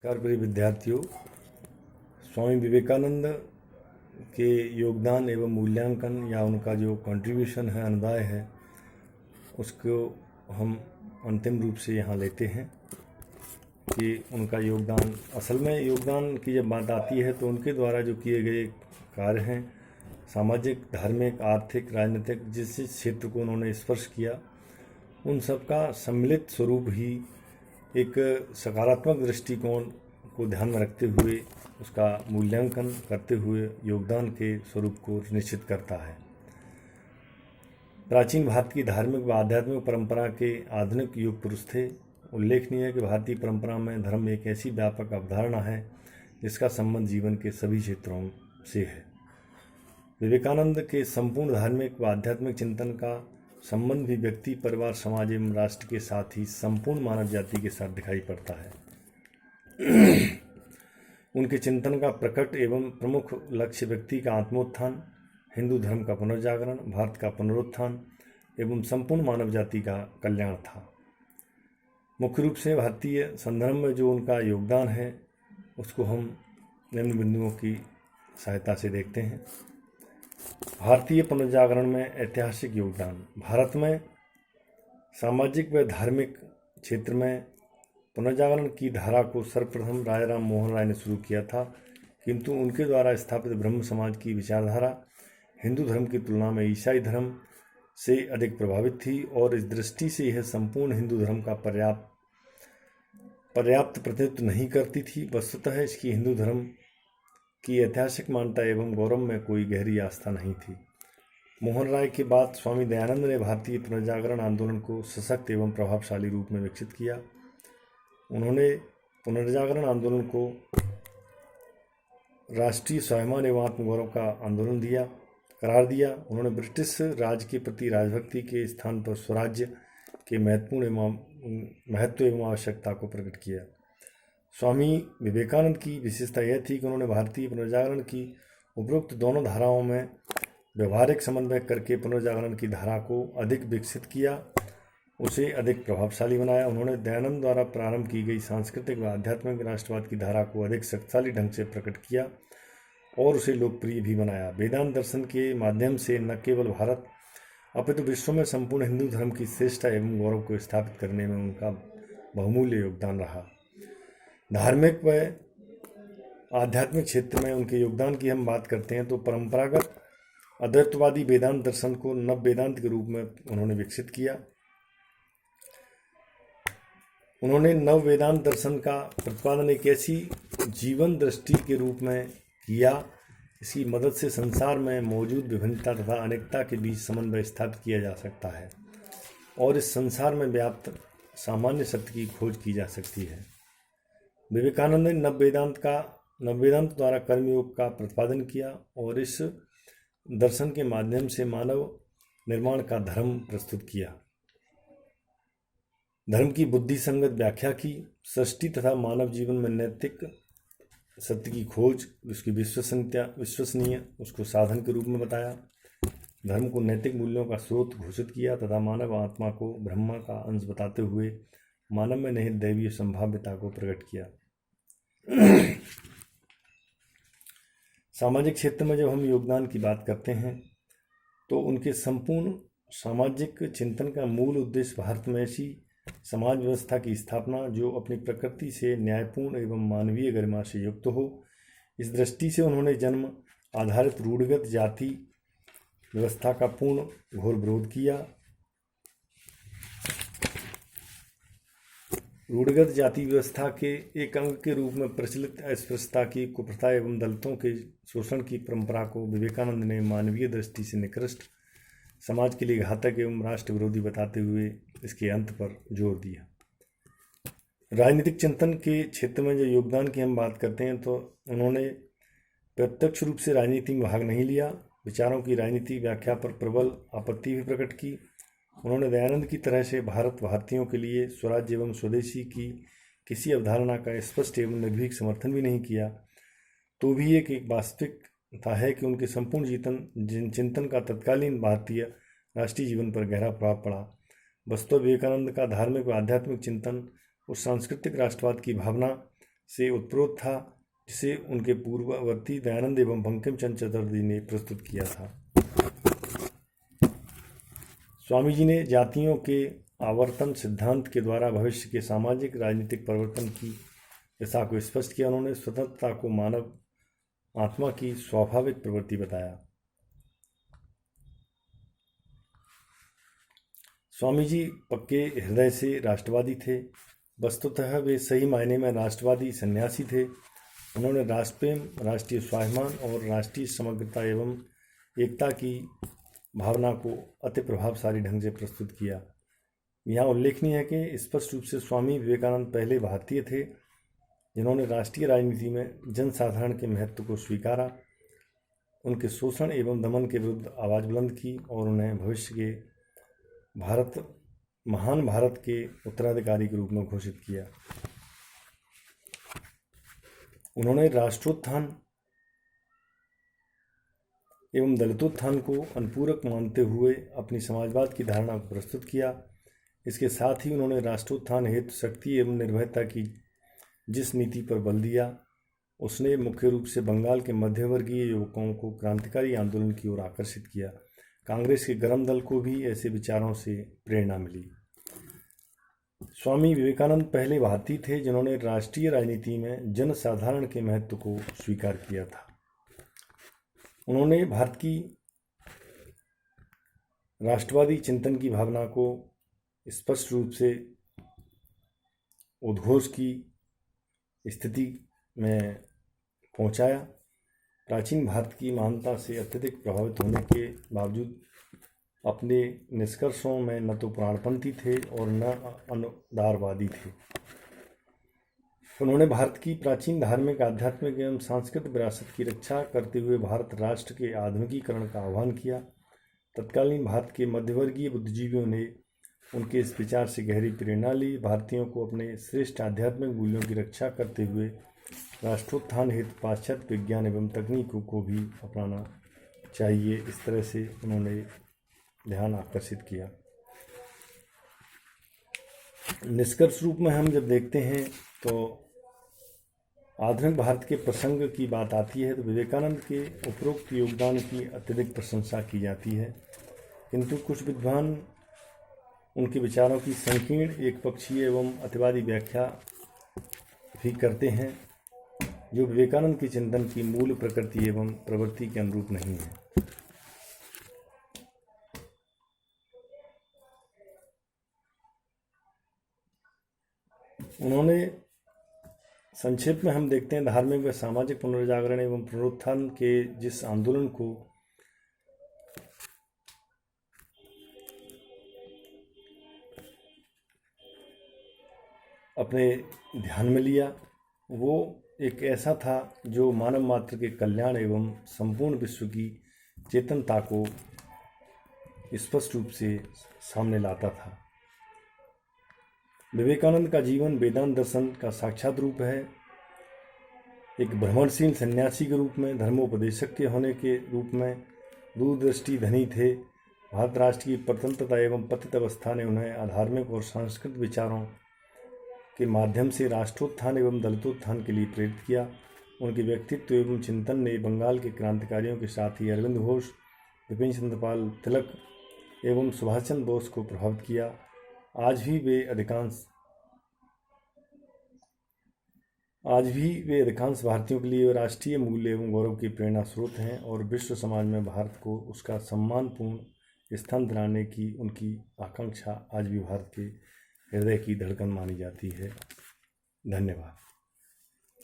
नमस्कार प्रिय विद्यार्थियों। स्वामी विवेकानंद के योगदान एवं मूल्यांकन या उनका जो कंट्रीब्यूशन है, अनुदान है, उसको हम अंतिम रूप से यहाँ लेते हैं कि उनका योगदान, असल में योगदान की जब बात आती है तो उनके द्वारा जो किए गए कार्य हैं, सामाजिक, धार्मिक, आर्थिक, राजनीतिक, जिस जिस क्षेत्र को उन्होंने स्पर्श किया, उन सब का सम्मिलित स्वरूप ही एक सकारात्मक दृष्टिकोण को ध्यान में रखते हुए उसका मूल्यांकन करते हुए योगदान के स्वरूप को निश्चित करता है। प्राचीन भारत की धार्मिक व आध्यात्मिक परंपरा के आधुनिक युग पुरुष थे। उल्लेखनीय है कि भारतीय परंपरा में धर्म एक ऐसी व्यापक अवधारणा है जिसका संबंध जीवन के सभी क्षेत्रों से है। विवेकानंद के संपूर्ण धार्मिक व आध्यात्मिक चिंतन का संबंध भी व्यक्ति, परिवार, समाज एवं राष्ट्र के साथ ही संपूर्ण मानव जाति के साथ दिखाई पड़ता है। उनके चिंतन का प्रकट एवं प्रमुख लक्ष्य व्यक्ति का आत्मोत्थान, हिंदू धर्म का पुनर्जागरण, भारत का पुनरुत्थान एवं संपूर्ण मानव जाति का कल्याण था। मुख्य रूप से भारतीय संदर्भ में जो उनका योगदान है उसको हम निम्न बिंदुओं की सहायता से देखते हैं। भारतीय पुनर्जागरण में ऐतिहासिक योगदान। भारत में सामाजिक व धार्मिक क्षेत्र में पुनर्जागरण की धारा को सर्वप्रथम राजा राम मोहन राय ने शुरू किया था, किंतु उनके द्वारा स्थापित ब्रह्म समाज की विचारधारा हिंदू धर्म की तुलना में ईसाई धर्म से अधिक प्रभावित थी और इस दृष्टि से यह संपूर्ण हिंदू धर्म का पर्याप्त प्रतिनिधित्व नहीं करती थी। वस्तुतः इसकी हिंदू धर्म की ऐतिहासिक मान्यता एवं गौरव में कोई गहरी आस्था नहीं थी। मोहन राय के बाद स्वामी दयानंद ने भारतीय पुनर्जागरण आंदोलन को सशक्त एवं प्रभावशाली रूप में विकसित किया। उन्होंने पुनर्जागरण आंदोलन को राष्ट्रीय स्वाभिमान एवं आत्मगौरव का आंदोलन करार दिया। उन्होंने ब्रिटिश राज के प्रति राजभक्ति के स्थान पर स्वराज्य के महत्व एवं आवश्यकता को प्रकट किया। स्वामी विवेकानंद की विशेषता यह थी कि उन्होंने भारतीय पुनर्जागरण की उपरोक्त दोनों धाराओं में व्यवहारिक समन्वय करके पुनर्जागरण की धारा को अधिक विकसित किया, उसे अधिक प्रभावशाली बनाया। उन्होंने दयानंद द्वारा प्रारंभ की गई सांस्कृतिक व आध्यात्मिक राष्ट्रवाद की धारा को अधिक शक्तिशाली ढंग से प्रकट किया और उसे लोकप्रिय भी बनाया। वेदांत दर्शन के माध्यम से न केवल भारत अपितु विश्व में संपूर्ण हिंदू धर्म की श्रेष्ठता एवं गौरव को स्थापित करने में उनका बहुमूल्य योगदान रहा। धार्मिक व आध्यात्मिक क्षेत्र में उनके योगदान की हम बात करते हैं तो परंपरागत अद्वैतवादी वेदांत दर्शन को नव वेदांत के रूप में उन्होंने विकसित किया। उन्होंने नव वेदांत दर्शन का प्रतिपादन एक ऐसी जीवन दृष्टि के रूप में किया, इसकी मदद से संसार में मौजूद विभिन्नता तथा अनेकता के बीच समन्वय स्थापित किया जा सकता है और इस संसार में व्याप्त सामान्य सत्य की खोज की जा सकती है। विवेकानंद ने नववेदांत द्वारा कर्मयोग का प्रतिपादन किया और इस दर्शन के माध्यम से मानव निर्माण का धर्म प्रस्तुत किया। धर्म की बुद्धि संगत व्याख्या की, सृष्टि तथा मानव जीवन में नैतिक सत्य की खोज, उसकी विश्वसनीय उसको साधन के रूप में बताया। धर्म को नैतिक मूल्यों का स्रोत घोषित किया तथा मानव आत्मा को ब्रह्मा का अंश बताते हुए मानव में निहित दैवीय संभाव्यता को प्रकट किया। सामाजिक क्षेत्र में जब हम योगदान की बात करते हैं तो उनके संपूर्ण सामाजिक चिंतन का मूल उद्देश्य भारत में ऐसी समाज व्यवस्था की स्थापना जो अपनी प्रकृति से न्यायपूर्ण एवं मानवीय गरिमा से युक्त हो। इस दृष्टि से उन्होंने जन्म आधारित रूढ़िगत जाति व्यवस्था का पूर्ण घोर विरोध किया। रूढ़िगत जाति व्यवस्था के एक अंग के रूप में प्रचलित अस्पृश्यता की कुप्रथा एवं दलितों के शोषण की परंपरा को विवेकानंद ने मानवीय दृष्टि से निकृष्ट, समाज के लिए घातक एवं राष्ट्र विरोधी बताते हुए इसके अंत पर जोर दिया। राजनीतिक चिंतन के क्षेत्र में जो योगदान की हम बात करते हैं तो उन्होंने प्रत्यक्ष रूप से राजनीति में भाग नहीं लिया, विचारों की राजनीतिक व्याख्या पर प्रबल आपत्ति भी प्रकट की। उन्होंने दयानंद की तरह से भारतीयों के लिए स्वराज्य एवं स्वदेशी की किसी अवधारणा का स्पष्ट एवं निर्भीक समर्थन भी नहीं किया, तो भी एक वास्तविकता है कि उनके संपूर्ण चिंतन का तत्कालीन भारतीय राष्ट्रीय जीवन पर गहरा प्रभाव पड़ा। वस्तुतः विवेकानंद का धार्मिक व आध्यात्मिक चिंतन उस सांस्कृतिक राष्ट्रवाद की भावना से उत्प्रोत था, जिसे उनके पूर्ववर्ती दयानंद एवं बंकिम चंद्र चटर्जी ने प्रस्तुत किया था। स्वामी जी ने जातियों के आवर्तन सिद्धांत के द्वारा भविष्य के सामाजिक राजनीतिक परिवर्तन की दिशा को स्पष्ट किया। उन्होंने स्वतंत्रता को मानव आत्मा की स्वाभाविक प्रवृत्ति बताया। स्वामी जी पक्के हृदय से राष्ट्रवादी थे। वस्तुतः वे सही मायने में राष्ट्रवादी सन्यासी थे। उन्होंने राष्ट्रप्रेम, राष्ट्रीय स्वाभिमान और राष्ट्रीय समग्रता एवं एकता की भावना को अति प्रभावशाली ढंग से प्रस्तुत किया। यहाँ उल्लेखनीय है कि स्पष्ट रूप से स्वामी विवेकानंद पहले भारतीय थे जिन्होंने राष्ट्रीय राजनीति में जनसाधारण के महत्व को स्वीकारा, उनके शोषण एवं दमन के विरुद्ध आवाज़ बुलंद की और उन्हें भविष्य के महान भारत के उत्तराधिकारी के रूप में घोषित किया। उन्होंने राष्ट्रोत्थान एवं दलितोत्थान को अनुपूरक मानते हुए अपनी समाजवाद की धारणा को प्रस्तुत किया। इसके साथ ही उन्होंने राष्ट्रोत्थान हेतु शक्ति एवं निर्भयता की जिस नीति पर बल दिया, उसने मुख्य रूप से बंगाल के मध्यवर्गीय युवकों को क्रांतिकारी आंदोलन की ओर आकर्षित किया। कांग्रेस के गर्म दल को भी ऐसे विचारों से प्रेरणा मिली। स्वामी विवेकानंद पहले भारतीय थे जिन्होंने राष्ट्रीय राजनीति में जनसाधारण के महत्व को स्वीकार किया था। उन्होंने भारत की राष्ट्रवादी चिंतन की भावना को स्पष्ट रूप से उद्घोष की स्थिति में पहुंचाया। प्राचीन भारत की महानता से अत्यधिक प्रभावित होने के बावजूद अपने निष्कर्षों में न तो प्राणपंथी थे और न अनुदारवादी थे। उन्होंने भारत की प्राचीन धार्मिक, आध्यात्मिक एवं सांस्कृतिक विरासत की रक्षा करते हुए भारत राष्ट्र के आधुनिकीकरण का आह्वान किया। तत्कालीन भारत के मध्यवर्गीय बुद्धिजीवियों ने उनके इस विचार से गहरी प्रेरणा ली। भारतीयों को अपने श्रेष्ठ आध्यात्मिक मूल्यों की रक्षा करते हुए राष्ट्रोत्थान हेतु पाश्चात्य विज्ञान एवं तकनीकों को भी अपनाना चाहिए, इस तरह से उन्होंने ध्यान आकर्षित किया। निष्कर्ष रूप में हम जब देखते हैं तो आधुनिक भारत के प्रसंग की बात आती है तो विवेकानंद के उपरोक्त योगदान की अत्यधिक प्रशंसा की जाती है, किंतु कुछ विद्वान उनके विचारों की संकीर्ण, एकपक्षीय एवं अतिवादी व्याख्या भी करते हैं, जो विवेकानंद के चिंतन की मूल प्रकृति एवं प्रवृत्ति के अनुरूप नहीं है। उन्होंने संक्षेप में हम देखते हैं धार्मिक व सामाजिक पुनर्जागरण एवं पुनरुत्थान के जिस आंदोलन को अपने ध्यान में लिया, वो एक ऐसा था जो मानव मात्र के कल्याण एवं संपूर्ण विश्व की चेतनता को स्पष्ट रूप से सामने लाता था। विवेकानंद का जीवन वेदांत दर्शन का साक्षात रूप है। एक भ्रमणशील सन्यासी के रूप में, धर्मोपदेशक के होने के रूप में दूरदृष्टि धनी थे। भारत राष्ट्र की स्वतंत्रता एवं पतित अवस्था ने उन्हें अधार्मिक और सांस्कृतिक विचारों के माध्यम से राष्ट्रोत्थान एवं दलितोत्थान के लिए प्रेरित किया। उनके व्यक्तित्व एवं चिंतन ने बंगाल के क्रांतिकारियों के साथ ही अरविंद घोष, विपिन चंद्र पाल, तिलक एवं सुभाष चंद्र बोस को प्रभावित किया। आज भी वे अधिकांश भारतीयों के लिए राष्ट्रीय मूल्य एवं गौरव की प्रेरणा स्रोत हैं और विश्व समाज में भारत को उसका सम्मानपूर्ण स्थान दिलाने की उनकी आकांक्षा आज भी भारत के हृदय की धड़कन मानी जाती है। धन्यवाद।